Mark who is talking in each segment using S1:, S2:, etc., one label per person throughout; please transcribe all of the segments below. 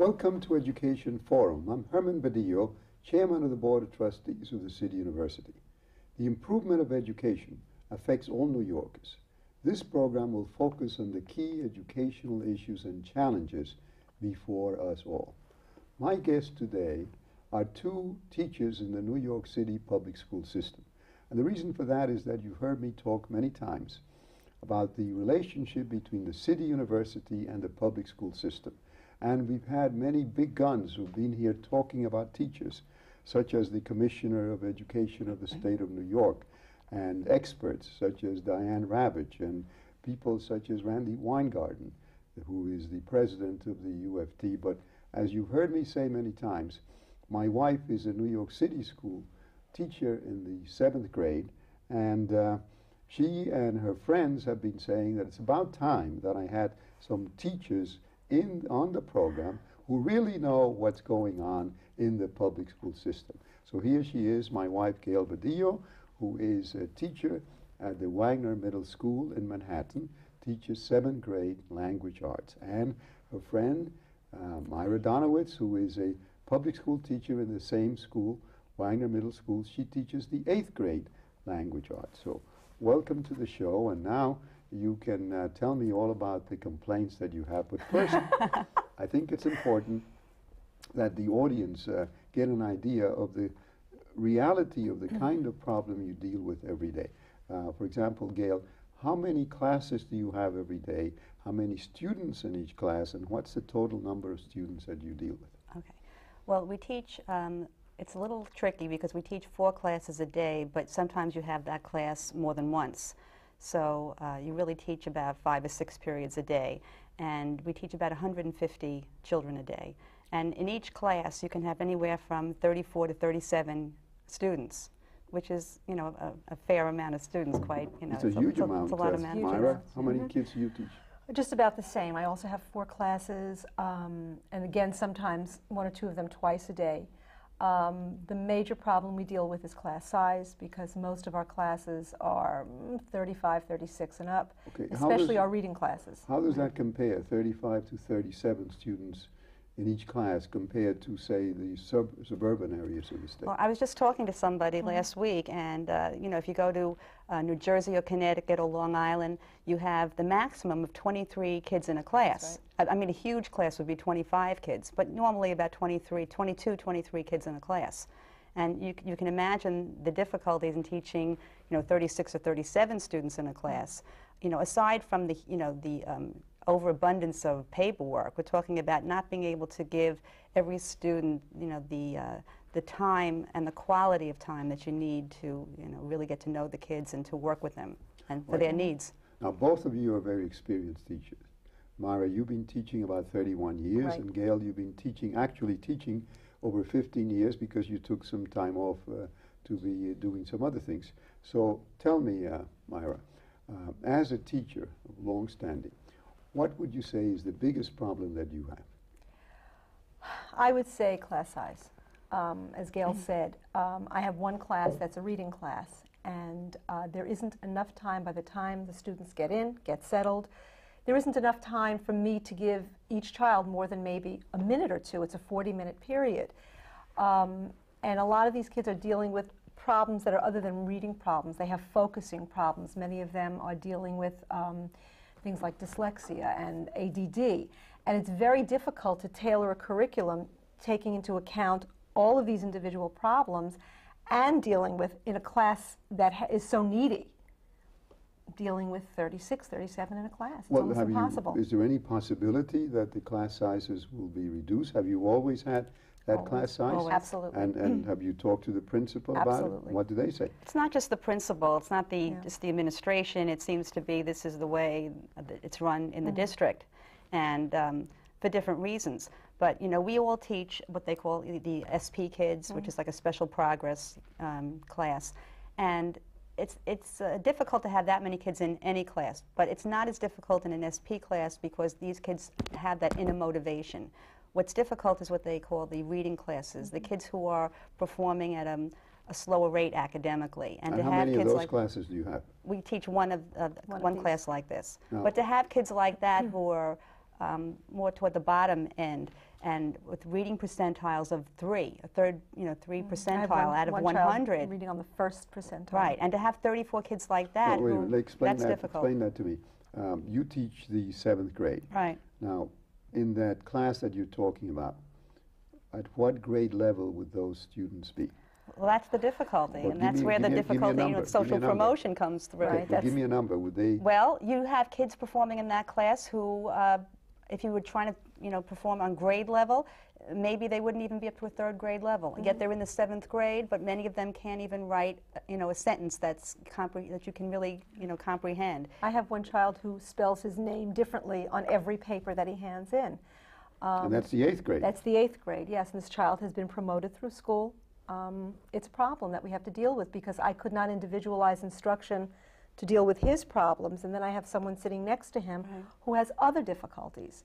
S1: Welcome to Education Forum. I'm Herman Badillo, Chairman of the Board of Trustees of the City University. The improvement of education affects all New Yorkers. This program will focus on the key educational issues and challenges before us all. My guests today are two teachers in the New York City public school system. And the reason for that is that you've heard me talk many times about the relationship between the City University and the public school system. And we've had many big guns who've been here talking about teachers, such as the Commissioner of Education of the State of New York, and experts such as Diane Ravitch, and people such as Randy Weingarten, who is the president of the UFT. But as you've heard me say many times, my wife is a New York City school teacher in the 7th grade, and she and her friends have been saying that it's about time that I had some teachers on the program who really know what's going on in the public school system. So here she is, my wife Gail Badillo, who is a teacher at the Wagner Middle School in Manhattan, teaches 7th grade language arts, and her friend Myra Donowitz, who is a public school teacher in the same school, Wagner Middle School. She teaches the 8th grade language arts. So welcome to the show, and now you can tell me all about the complaints that you have. But first, I think it's important that the audience get an idea of the reality of the kind of problem you deal with every day. For example, Gail, how many classes do you have every day? How many students in each class? And what's the total number of students that you deal with?
S2: Okay. Well, we teach, it's a little tricky because we teach 4 classes a day, but sometimes you have that class more than once. So you really teach about 5 or 6 periods a day, and we teach about 150 children a day. And in each class, you can have anywhere from 34 to 37 students, which is, you know, a fair amount of students. Quite, you know,
S1: it's a huge amount.
S2: It's a lot of amount.
S1: Myra, how many kids do you teach?
S3: Just about the same. I also have 4 classes, and again, sometimes 1 or 2 of them twice a day. The major problem we deal with is class size, because most of our classes are 35, 36 and up, okay. Especially our reading classes.
S1: How does that compare, 35 to 37 students in each class, compared to, say, the suburban areas of the state?
S2: Well, I was just talking to somebody last week, and you know, if you go to New Jersey or Connecticut or Long Island, you have the maximum of 23 kids in a class. Right. I mean, a huge class would be 25 kids, but normally about 22, 23 kids in a class. And you can imagine the difficulties in teaching, you know, 36 or 37 students in a class. You know, aside from the, you know, the overabundance of paperwork, we're talking about not being able to give every student, you know, the time and the quality of time that you need to, you know, really get to know the kids and to work with them and for their needs.
S1: Now, both of you are very experienced teachers. Myra, you've been teaching about 31 years, right. And Gail, you've been teaching, actually teaching over 15 years because you took some time off to be doing some other things. So tell me, Myra, as a teacher of long standing, what would you say is the biggest problem that you have?
S3: I would say class size. As Gail said, I have 1 class that's a reading class, and there isn't enough time by the time the students get in, get settled. There isn't enough time for me to give each child more than maybe a minute or 2. It's a 40-minute period. And a lot of these kids are dealing with problems that are other than reading problems. They have focusing problems. Many of them are dealing with things like dyslexia and ADD. And it's very difficult to tailor a curriculum taking into account all of these individual problems and dealing with, in a class that is so needy, dealing with 36, 37 in a class. It's almost impossible.
S1: Is there any possibility that the class sizes will be reduced? Have you always had that class size?
S3: Always. Absolutely.
S1: And have you talked to the principal about it? What do they say?
S2: It's not just the principal. It's not just the administration. It seems to be this is the way it's run in the district, and for different reasons. But, you know, we all teach what they call the SP kids, which is like a special progress class. And it's difficult to have that many kids in any class, but it's not as difficult in an SP class because these kids have that inner motivation. What's difficult is what they call the reading classes, the kids who are performing at a slower rate academically.
S1: And to how have many kids of those classes do you have?
S2: We teach one class like this. No. But to have kids like that who are more toward the bottom end, and with reading percentiles of 3, a third, 3
S3: I have
S2: percentile out of
S3: one child
S2: 100.
S3: reading on the first percentile.
S2: Right, and to have 34 kids like that,
S1: Wait a minute, explain
S2: that's
S1: that,
S2: difficult.
S1: explain that to me. You teach the 7th grade.
S2: Right.
S1: Now, in that class that you're talking about, at what grade level would those students be?
S2: Well, that's the difficulty,
S1: Well,
S2: and that's where the difficulty with social promotion comes through.
S1: Okay, well, give me a number. Would they?
S2: Well, you have kids performing in that class who, if you were trying to, perform on grade level, maybe they wouldn't even be up to a 3rd grade level. Yet they're in the 7th grade, but many of them can't even write, a sentence that you can really, comprehend.
S3: I have one child who spells his name differently on every paper that he hands in.
S1: And that's the 8th grade.
S3: That's the 8th grade, yes. And this child has been promoted through school. It's a problem that we have to deal with because I could not individualize instruction to deal with his problems, and then I have someone sitting next to him who has other difficulties.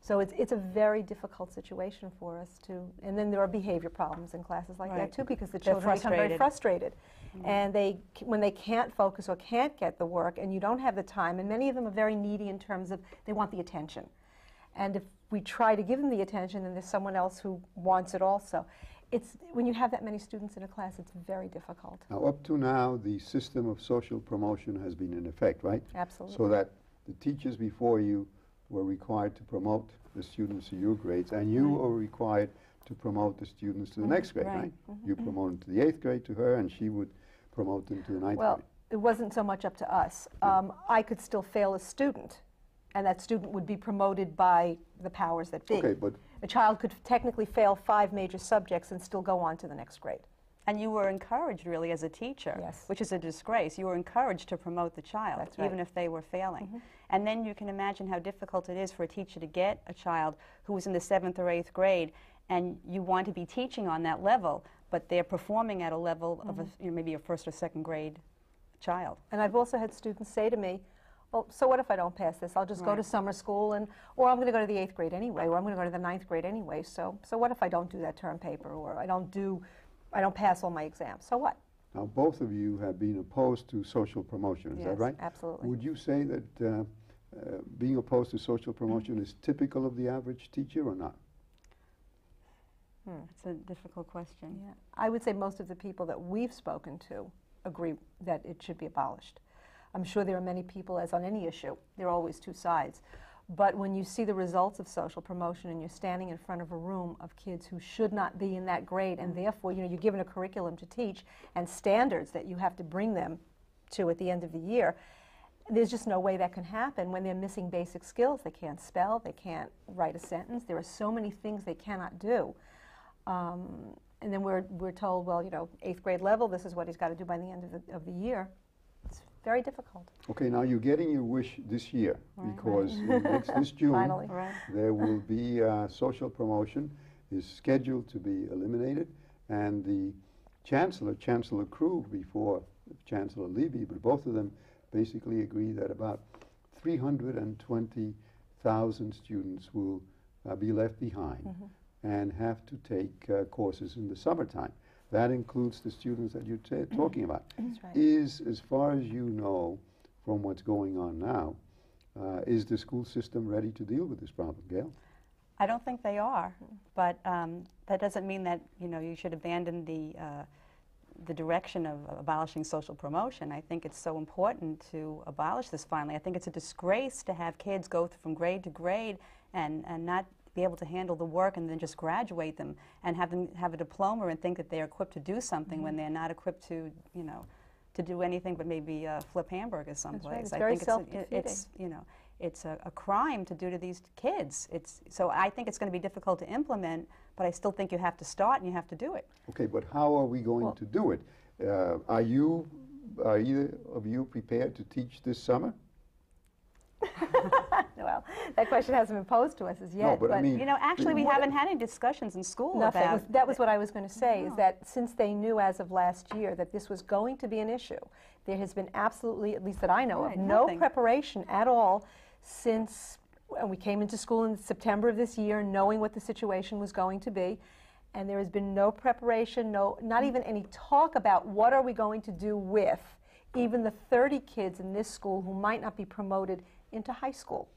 S3: So it's a very difficult situation for us to, and then there are behavior problems in classes like that too, because the children become very frustrated. And when they can't focus or can't get the work, and you don't have the time, and many of them are very needy in terms of they want the attention. And if we try to give them the attention, then there's someone else who wants it also. When you have that many students in a class, it's very difficult.
S1: Now, up to now, the system of social promotion has been in effect, right?
S3: Absolutely.
S1: So that the teachers before you were required to promote the students to your grades, and you were required to promote the students to the next grade, right? You promoted to the 8th grade to her, and she would promote them to the 9th
S3: Well,
S1: grade.
S3: it wasn't so much up to us. I could still fail a student, and that student would be promoted by the powers that be.
S1: Okay, but
S3: a child could technically fail 5 major subjects and still go on to the next grade.
S2: And you were encouraged, really, as a teacher, which is a disgrace. You were encouraged to promote the child, even if they were failing. And then you can imagine how difficult it is for a teacher to get a child who was in the 7th or 8th grade, and you want to be teaching on that level, but they're performing at a level of maybe a 1st or 2nd grade child.
S3: And I've also had students say to me, well, so what if I don't pass this? I'll just go to summer school, or I'm going to go to the 8th grade anyway, or I'm going to go to the 9th grade anyway. So what if I don't do that term paper, or I don't pass all my exams? So what?
S1: now both of you have been opposed to social promotion, is that right?
S3: Absolutely.
S1: Would you say that being opposed to social promotion is typical of the average teacher or not?
S2: It's a difficult question.
S3: Yeah. I would say most of the people that we've spoken to agree that it should be abolished. I'm sure there are many people, as on any issue, there are always 2 sides. But when you see the results of social promotion and you're standing in front of a room of kids who should not be in that grade, and therefore, you're given a curriculum to teach and standards that you have to bring them to at the end of the year, there's just no way that can happen when they're missing basic skills. They can't spell, they can't write a sentence. There are so many things they cannot do. And then we're told, well, 8th grade level, this is what he's got to do by the end of the year. It's very difficult.
S1: Okay, now you're getting your wish this year because this June
S3: Finally.
S1: there will be social promotion is scheduled to be eliminated, and the Chancellor Krug before Chancellor Levy, but both of them basically agree that about 320,000 students will be left behind and have to take courses in the summertime. That includes the students that you're talking about.
S3: That's right.
S1: Is, as far as you know, from what's going on now, is the school system ready to deal with this problem, Gail?
S2: I don't think they are, but that doesn't mean that you should abandon the direction of abolishing social promotion. I think it's so important to abolish this finally. I think it's a disgrace to have kids go from grade to grade and not be able to handle the work and then just graduate them and have them have a diploma and think that they're equipped to do something when they're not equipped to, to do anything but maybe flip hamburgers someplace.
S3: That's right. It's very self-defeating.
S2: It's a crime to do to these kids. So I think it's going to be difficult to implement, but I still think you have to start and you have to do it.
S1: Okay, but how are we going to do it? Are either of you prepared to teach this summer?
S3: Well, that question hasn't been posed to us as yet.
S1: No, but I mean,
S2: actually, we haven't had any discussions in school about
S3: that was what I was going to say, is that since they knew as of last year that this was going to be an issue, there has been absolutely, at least that I know of, no preparation at all since we came into school in September of this year, knowing what the situation was going to be. And there has been no preparation, not even any talk about what are we going to do with even the 30 kids in this school who might not be promoted into high school.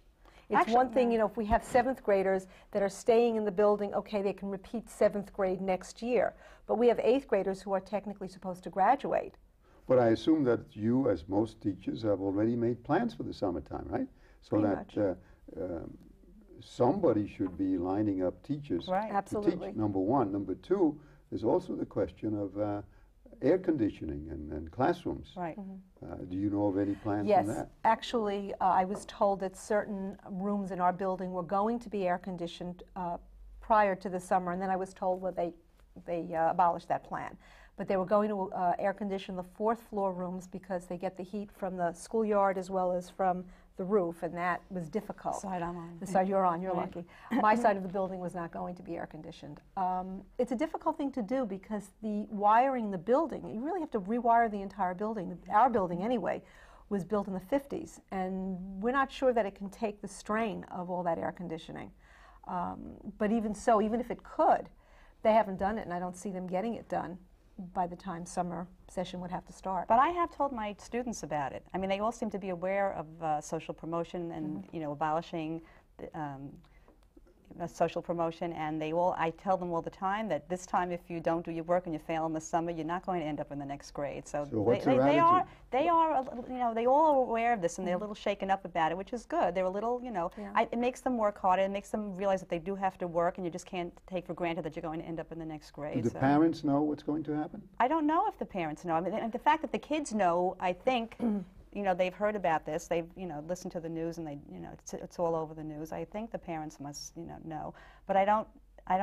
S3: It's
S2: Actually,
S3: one thing, you know, if we have 7th graders that are staying in the building, okay, they can repeat 7th grade next year. But we have 8th graders who are technically supposed to graduate.
S1: But I assume that you, as most teachers, have already made plans for the summertime, right? So
S3: Pretty
S1: somebody should be lining up teachers
S2: Right.
S1: to
S3: Absolutely.
S1: teach, number one. Number two, there's also the question of air conditioning and classrooms.
S2: Right.
S1: Do you know of any plans
S3: Yes,
S1: on that?
S3: actually, I was told that certain rooms in our building were going to be air conditioned prior to the summer, and then I was told, well, they abolished that plan. But they were going to air condition the 4th floor rooms because they get the heat from the schoolyard as well as from the roof, and that was difficult.
S2: Side I'm on.
S3: The side you're on, you're
S2: Right.
S3: lucky. My side of the building was not going to be air conditioned. It's a difficult thing to do because the wiring the building, you really have to rewire the entire building. Our building, anyway, was built in the 50s, and we're not sure that it can take the strain of all that air conditioning. But even so, even if it could, they haven't done it, and I don't see them getting it done by the time summer session would have to start.
S2: But I have told my students about it. I mean, they all seem to be aware of social promotion and, you know, abolishing the, social promotion, and I tell them all the time that this time if you don't do your work and you fail in the summer, you're not going to end up in the next grade. So
S1: what's
S2: they
S1: their attitude?
S2: they are, you know, they all are aware of this, and they're a little shaken up about it, which is good. They're a little, you know,
S3: Yeah.
S2: it makes them work harder. It makes them realize that they do have to work, and you just can't take for granted that you're going to end up in the next grade.
S1: Do the parents know what's going to happen?
S2: I don't know if the parents know. I mean, the fact that the kids know, I think, you know, they've heard about this. They've, you know, listened to the news, and they, you know, it's all over the news. I think the parents must, you know. But I don't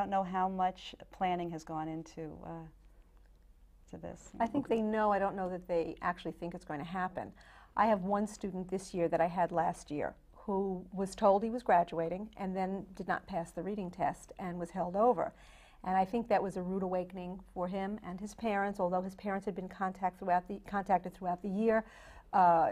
S2: know how much planning has gone into to this.
S3: I think they know. I don't know that they actually think it's going to happen. I have one student this year that I had last year who was told he was graduating and then did not pass the reading test and was held over. And I think that was a rude awakening for him and his parents, although his parents had been contacted throughout the year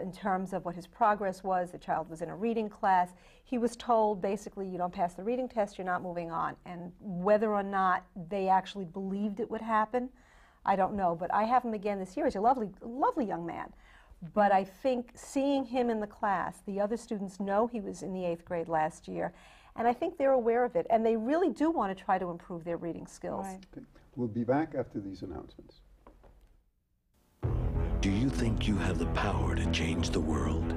S3: in terms of what his progress was. The child was in a reading class. He was told, basically, you don't pass the reading test, you're not moving on. And whether or not they actually believed it would happen, I don't know. But I have him again this year. He's a lovely, lovely young man. But I think seeing him in the class, the other students know he was in the 8th grade last year, and I think they're aware of it, and they really do want to try to improve their reading skills.
S2: Right.
S1: Okay. We'll be back after these announcements.
S4: Do you think you have the power to change the world?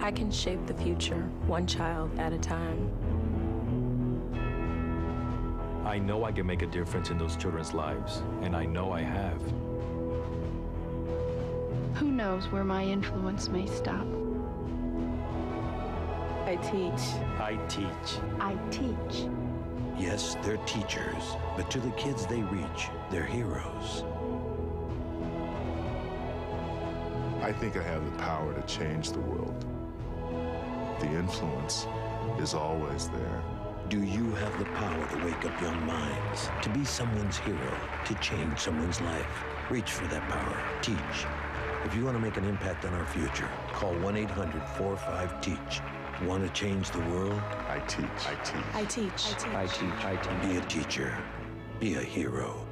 S5: I can shape the future, one child at a time.
S6: I know I can make a difference in those children's lives, and I know I have.
S7: Who knows where my influence may stop?
S5: I teach.
S6: I teach.
S7: I teach.
S4: Yes, they're teachers, but to the kids they reach, they're heroes.
S8: I think I have the power to change the world. The influence is always there.
S4: Do you have the power to wake up young minds, to be someone's hero, to change someone's life? Reach for that power. Teach. If you want to make an impact on our future, call 1-800-45-TEACH. Want to change the world?
S8: I teach. I teach.
S5: I teach.
S6: I teach. I teach.
S4: Be a teacher. Be a hero.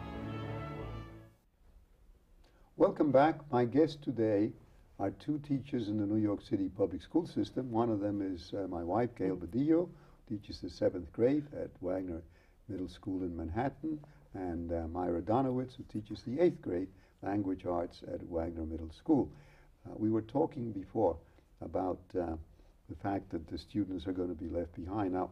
S1: Welcome back. My guests today are two teachers in the New York City public school system. One of them is my wife, Gail Badillo, teaches the 7th grade at Wagner Middle School in Manhattan, and Myra Donowitz, who teaches the 8th grade language arts at Wagner Middle School. We were talking before about the fact that the students are going to be left behind. Now,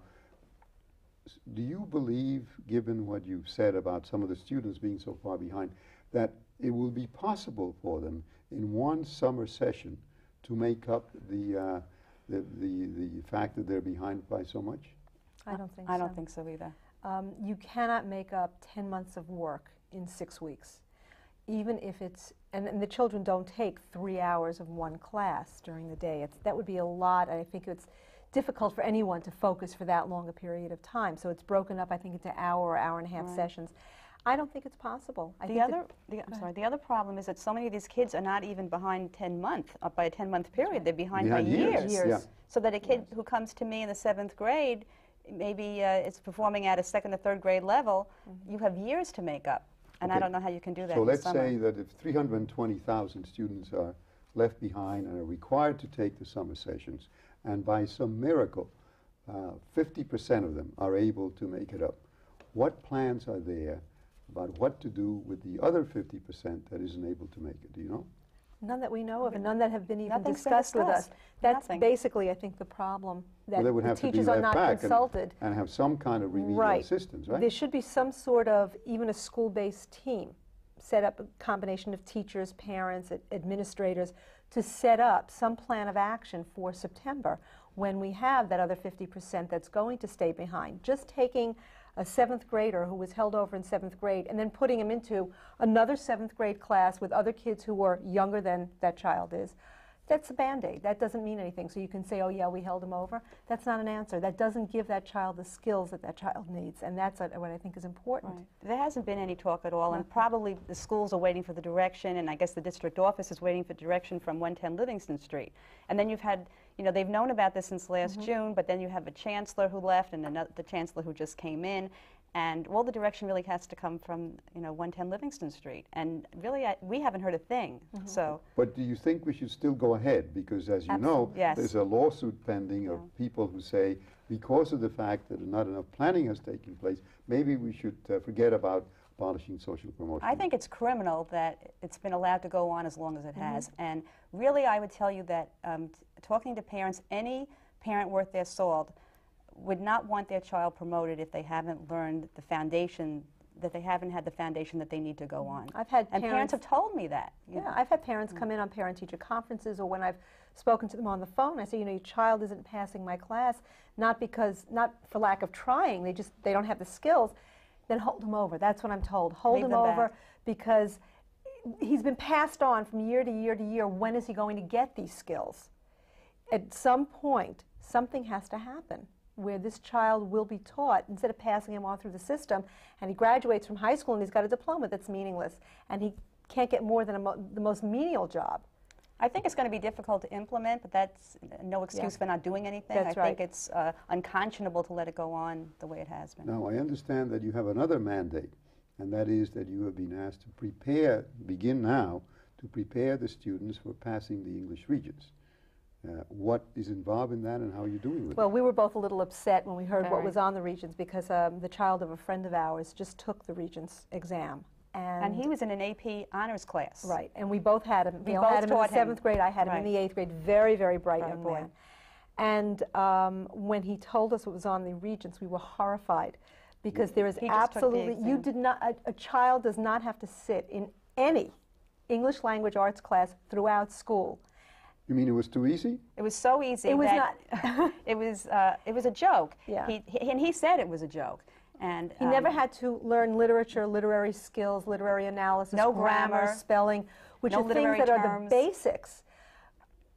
S1: do you believe, given what you've said about some of the students being so far behind, that it will be possible for them in one summer session to make up the fact that they're behind by so much?
S3: I don't think so.
S2: I don't think so either.
S3: You cannot make up 10 months of work in 6 weeks. Even if it's, and the children don't take 3 hours of one class during the day. That would be a lot. I think it's difficult for anyone to focus for that long a period of time. So it's broken up, I think, into hour and a half
S2: Right.
S3: sessions. I don't think it's possible.
S2: The other problem is that so many of these kids are not even behind 10 months, by a 10-month period. They're behind by years.
S1: Yeah.
S2: So that a kid who comes to me in the 7th grade, maybe is performing at a 2nd or 3rd grade level, you have years to make up. And I
S1: Okay.
S2: don't know how you can do that
S1: So
S2: in the
S1: let's
S2: summer.
S1: say that if 320,000 students are left behind and are required to take the summer sessions, and by some miracle, 50% of them are able to make it up. What plans are there about what to do with the other 50% that isn't able to make it? Do you know?
S3: None that we know of, and none that have been even
S2: Nothing's been
S3: discussed with us.
S2: discussed.
S3: That's
S2: Nothing.
S3: basically, I think, the problem, that
S1: Well, they would
S3: the
S1: have to be
S3: teachers are
S1: left
S3: not
S1: back
S3: consulted.
S1: and have some kind of remedial
S3: Right.
S1: assistance, right?
S3: There should be some sort of, even a school-based team, set up a combination of teachers, parents, administrators, to set up some plan of action for September when we have that other 50% that's going to stay behind. Just taking a 7th grader who was held over in 7th grade and then putting him into another 7th grade class with other kids who were younger than that child is, that's a Band-Aid. That doesn't mean anything. So you can say, oh yeah, we held him over. That's not an answer. That doesn't give that child the skills that that child needs, and that's what I think is important.
S2: Right. There hasn't been any talk at all, and probably the schools are waiting for the direction, and I guess the district office is waiting for direction from 110 Livingston Street. And then you've had, you know, they've known about this since last June, but then you have a chancellor who left and the chancellor who just came in, and all the direction really has to come from, you know, 110 Livingston Street. And really, we haven't heard a thing. So.
S1: But do you think we should still go ahead? Because as you know,
S2: Yes.
S1: there's a lawsuit pending of people who say, because of the fact that not enough planning has taken place, maybe we should forget about abolishing social promotion.
S2: I think it's criminal that it's been allowed to go on as long as it has. And really, I would tell you that talking to parents, any parent worth their salt would not want their child promoted if they haven't learned the foundation, that they haven't had the foundation that they need to go on.
S3: I've had
S2: and parents have told me that.
S3: Yeah, I've had parents come in on parent-teacher conferences, or when I've spoken to them on the phone, I say, you know, your child isn't passing my class, not for lack of trying, they don't have the skills. Then hold him over. That's what I'm told. Hold
S2: Leave
S3: him
S2: them
S3: over
S2: back.
S3: because he's been passed on from year to year to year. When is he going to get these skills? At some point, something has to happen where this child will be taught, instead of passing him on through the system, and he graduates from high school and he's got a diploma that's meaningless, and he can't get more than the most menial job.
S2: I think it's going to be difficult to implement, but that's no excuse for not doing anything.
S3: That's
S2: I
S3: right.
S2: think it's unconscionable to let it go on the way it has been.
S1: Now, I understand that you have another mandate, and that is that you have been asked to begin now, to prepare the students for passing the English Regents. What is involved in that, and how are you doing with it?
S3: Well, we were both a little upset when we heard what
S2: Very.
S3: was on the Regents, because the child of a friend of ours just took the Regents exam.
S2: And he was in an AP honors class.
S3: Right, and we both had him.
S2: We
S3: Gail
S2: both
S3: had him in the
S2: taught him.
S3: 7th grade, I had him in the 8th grade. Very, very bright young
S2: boy.
S3: man. And when he told us what was on the Regents, we were horrified, because there is
S2: He just took the
S3: absolutely, you
S2: exam.
S3: did not, a child does not have to sit in any English language arts class throughout school.
S1: You mean it was too easy?
S2: It was so easy
S3: It was
S2: that it was a joke.
S3: Yeah.
S2: And he said it was a joke. And
S3: He never had to learn literature, literary skills, literary analysis,
S2: No grammar,
S3: spelling, which
S2: no
S3: are things
S2: literary
S3: that are
S2: terms.
S3: the basics.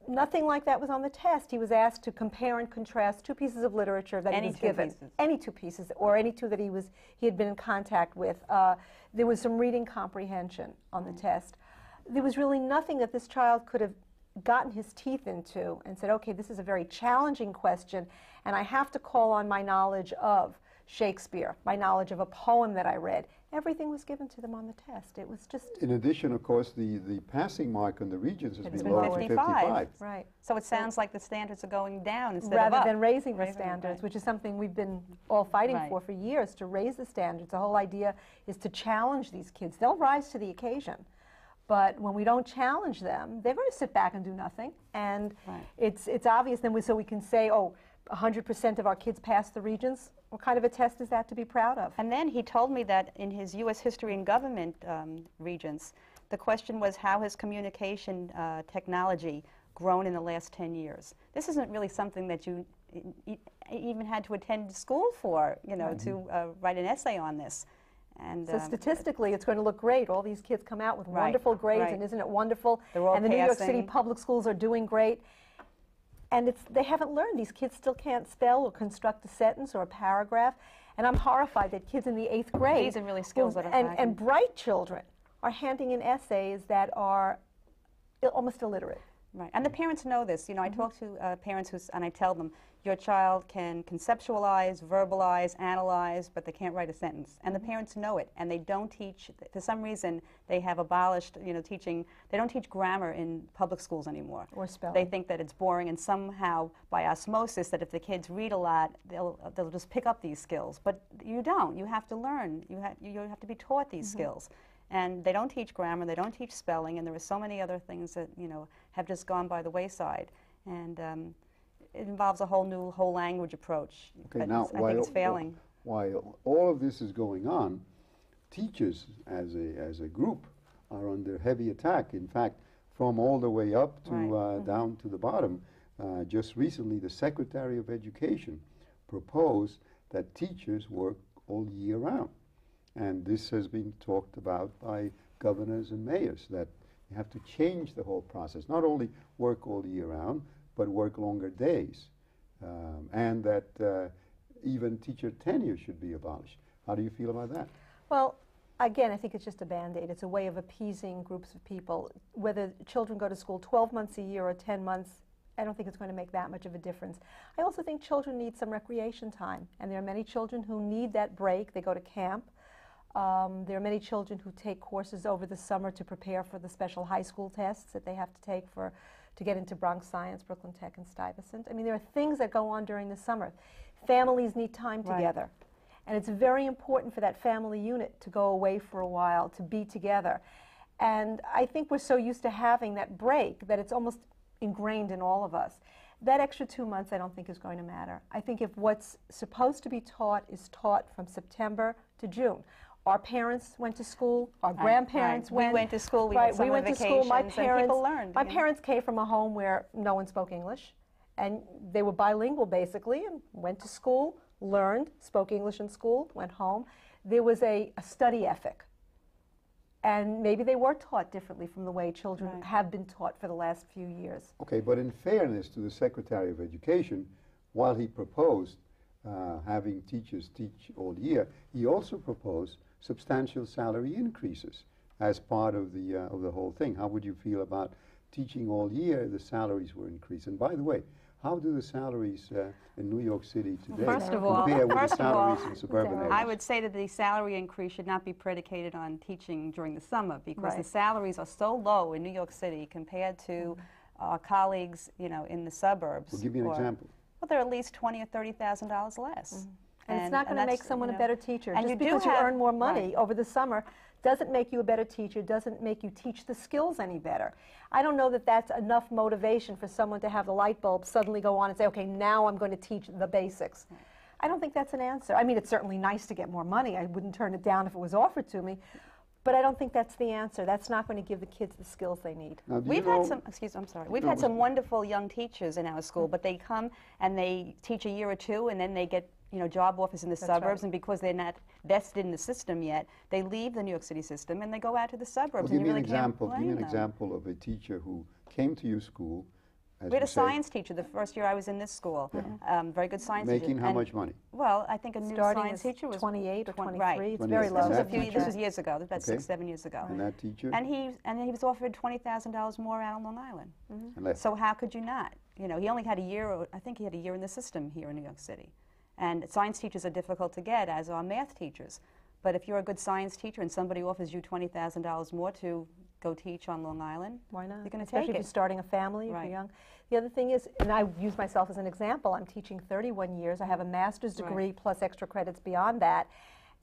S3: Nothing like that was on the test. He was asked to compare and contrast 2 pieces of literature that
S2: Any
S3: he was
S2: 2
S3: given.
S2: pieces.
S3: Any 2 pieces, or any 2 that he had been in contact with. There was some reading comprehension on the test. There was really nothing that this child could have gotten his teeth into and said, okay, this is a very challenging question, and I have to call on my knowledge of Shakespeare, my knowledge of a poem that I read. Everything was given to them on the test. It was just...
S1: In addition, of course, the passing mark on the Regents has
S3: It's
S1: been
S3: been
S1: lowered to
S2: 55.
S1: 55.
S3: Right.
S2: so it sounds like the standards are going down instead of
S3: Rather
S2: up.
S3: than raising the
S2: Raising,
S3: standards,
S2: right.
S3: which is something we've been all fighting
S2: Right.
S3: for years, to raise the standards. The whole idea is to challenge these kids. They'll rise to the occasion. But when we don't challenge them, they're going to sit back and do nothing. And
S2: Right.
S3: it's obvious then, so we can say, oh, 100% of our kids pass the Regents. What kind of a test is that to be proud of?
S2: And then he told me that in his U.S. History and Government Regents, the question was how has communication technology grown in the last 10 years? This isn't really something that you even had to attend school for, you know, to write an essay on this. And
S3: So statistically, it's going to look great. All these kids come out with
S2: Right,
S3: wonderful grades,
S2: right.
S3: and isn't it wonderful?
S2: They're all
S3: and the New York City
S2: passing.
S3: public schools are doing great. And they haven't learned. These kids still can't spell or construct a sentence or a paragraph. And I'm horrified that kids in the 8th grade,
S2: These are really skills that are lacking.
S3: and bright children are handing in essays that are almost illiterate.
S2: Right, and the parents know this. You know, I talk to parents and I tell them, your child can conceptualize, verbalize, analyze, but they can't write a sentence. And the parents know it, and they don't teach, for some reason, they have abolished, you know, teaching, they don't teach grammar in public schools anymore.
S3: Or spelling.
S2: They think that it's boring, and somehow, by osmosis, that if the kids read a lot, they'll just pick up these skills. But you don't. You have to learn. You have to be taught these skills. And they don't teach grammar, they don't teach spelling, and there are so many other things that, you know, have just gone by the wayside. And it involves a whole language approach.
S1: Okay, now,
S2: I think it's failing.
S1: While all of this is going on, teachers as a group are under heavy attack. In fact, from all the way up to down to the bottom. Just recently, the Secretary of Education proposed that teachers work all year round. And this has been talked about by governors and mayors, that you have to change the whole process. Not only work all year round, but work longer days. And that even teacher tenure should be abolished. How do you feel about that?
S3: Well, again, I think it's just a Band-Aid. It's a way of appeasing groups of people. Whether children go to school 12 months a year or 10 months, I don't think it's going to make that much of a difference. I also think children need some recreation time. And there are many children who need that break. They go to camp. There are many children who take courses over the summer to prepare for the special high school tests that they have to take to get into Bronx Science, Brooklyn Tech, and Stuyvesant. I mean, there are things that go on during the summer. Families need time together. And it's very important for that family unit to go away for a while, to be together. And I think we're so used to having that break that it's almost ingrained in all of us. That extra 2 months I don't think is going to matter. I think if what's supposed to be taught is taught from September to June. Our parents went to school, our grandparents went.
S2: We went to school, we went to school,
S3: my parents,
S2: people learned.
S3: My parents came from a home where no one spoke English, and they were bilingual basically, and went to school, learned, spoke English in school, went home. There was a study ethic. And maybe they were taught differently from the way children have been taught for the last few years.
S1: Okay, but in fairness to the Secretary of Education, while he proposed having teachers teach all year, he also proposed substantial salary increases as part of the whole thing. How would you feel about teaching all year? The salaries were increased. And by the way, how do the salaries in New York City today compare with the salaries in suburban areas?
S2: I would say that the salary increase should not be predicated on teaching during the summer, because the salaries are so low in New York City compared to our colleagues, you know, in the suburbs.
S1: Well, give me an example.
S2: Well, they're at least $20,000 or $30,000 less.
S3: And it's not going to make someone a better teacher.
S2: And
S3: just because you earn more money over the summer doesn't make you a better teacher, doesn't make you teach the skills any better. I don't know that that's enough motivation for someone to have the light bulb suddenly go on and say, okay, now I'm going to teach the basics. I don't think that's an answer. I mean, it's certainly nice to get more money. I wouldn't turn it down if it was offered to me. But I don't think that's the answer. That's not going to give the kids the skills they need.
S2: We've had some, excuse me, I'm sorry. We've had some wonderful young teachers in our school, but they come and they teach a year or two, and then they get, you know, job offers in the suburbs, and because they're not vested in the system yet, they leave the New York City system and they go out to the suburbs.
S1: Well, give me an example of a teacher who came to your school.
S2: We had a science teacher the first year I was in this school. Very good science teacher.
S1: Making how much money?
S2: Well, I think a new science teacher was
S3: 28 or 23.
S2: Right.
S3: It's very low.
S2: This was years ago. About 6, 7 years ago.
S1: And that teacher?
S2: And he was offered $20,000 more out on Long Island. So how could you not? You know, he only had a year. I think he had a year in the system here in New York City. And science teachers are difficult to get, as are math teachers. But if you're a good science teacher and somebody offers you $20,000 more to go teach on Long Island,
S3: why not?
S2: You're going to take it.
S3: Especially if you're starting a family, if you're young. The other thing is, and I use myself as an example, I'm teaching 31 years. I have a master's degree plus extra credits beyond that.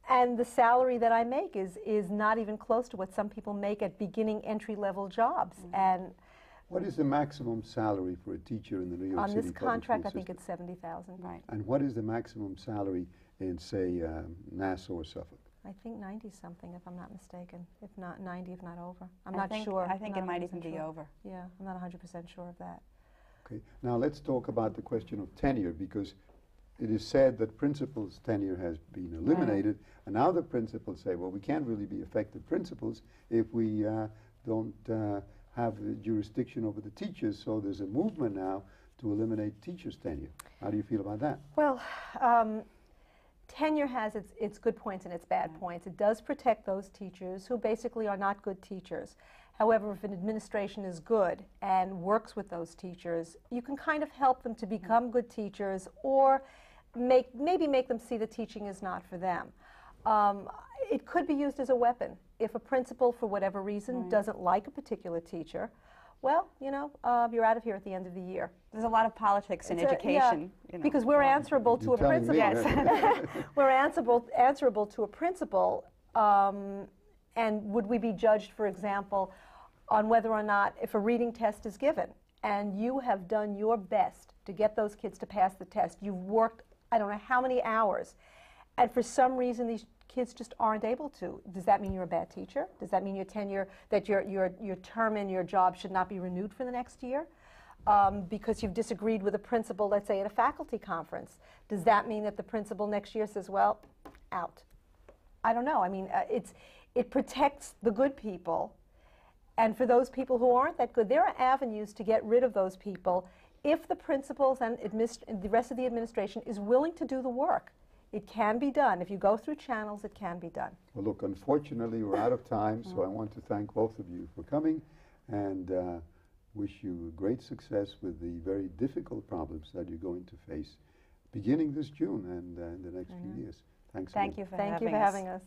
S3: And the salary that I make is not even close to what some people make at beginning entry-level jobs. And
S1: what is the maximum salary for a teacher in the New York City
S3: on this contract, I think it's $70,000.
S2: Right.
S1: And what is the maximum salary in, say, Nassau or Suffolk?
S3: I think 90-something, if I'm not mistaken. If not 90, if not over. I'm not sure.
S2: I think it might even be over.
S3: Yeah, I'm not 100% sure of that.
S1: Okay. Now let's talk about the question of tenure, because it is said that principals' tenure has been eliminated, and now the principals say, well, we can't really be effective principals if we don't have the jurisdiction over the teachers, so there's a movement now to eliminate teachers' tenure. How do you feel about that?
S3: Well, tenure has its good points and its bad points. It does protect those teachers who basically are not good teachers. However, if an administration is good and works with those teachers, you can kind of help them to become good teachers, or maybe make them see that teaching is not for them. It could be used as a weapon. If a principal, for whatever reason, doesn't like a particular teacher, well, you know, you're out of here at the end of the year.
S2: There's a lot of politics in education. You know.
S3: Because we're answerable to a principal.
S2: Yes.
S3: We're answerable to a principal. And would we be judged, for example, on whether or not, if a reading test is given, and you have done your best to get those kids to pass the test, you've worked, I don't know how many hours, and for some reason these kids just aren't able to, does that mean you're a bad teacher? Does that mean your tenure, that your term in your job should not be renewed for the next year? Because you've disagreed with a principal, let's say at a faculty conference. Does that mean that the principal next year says, well, out? I don't know. I mean, it protects the good people, and for those people who aren't that good, there are avenues to get rid of those people if the principals and the rest of the administration is willing to do the work. It can be done. If you go through channels, it can be done.
S1: Well, look, unfortunately, we're out of time, so I want to thank both of you for coming, and wish you great success with the very difficult problems that you're going to face beginning this June and in the next few years. Thanks again.
S2: Thank you for
S3: Thank
S2: having
S3: you for
S2: us.
S3: having us.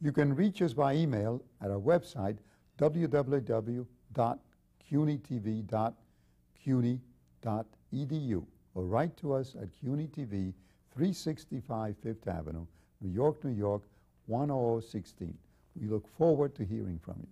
S1: You can reach us by email at our website, www.cunytv.cuny.edu, or write to us at CUNY TV, 365 Fifth Avenue, New York, New York, 10016. We look forward to hearing from you.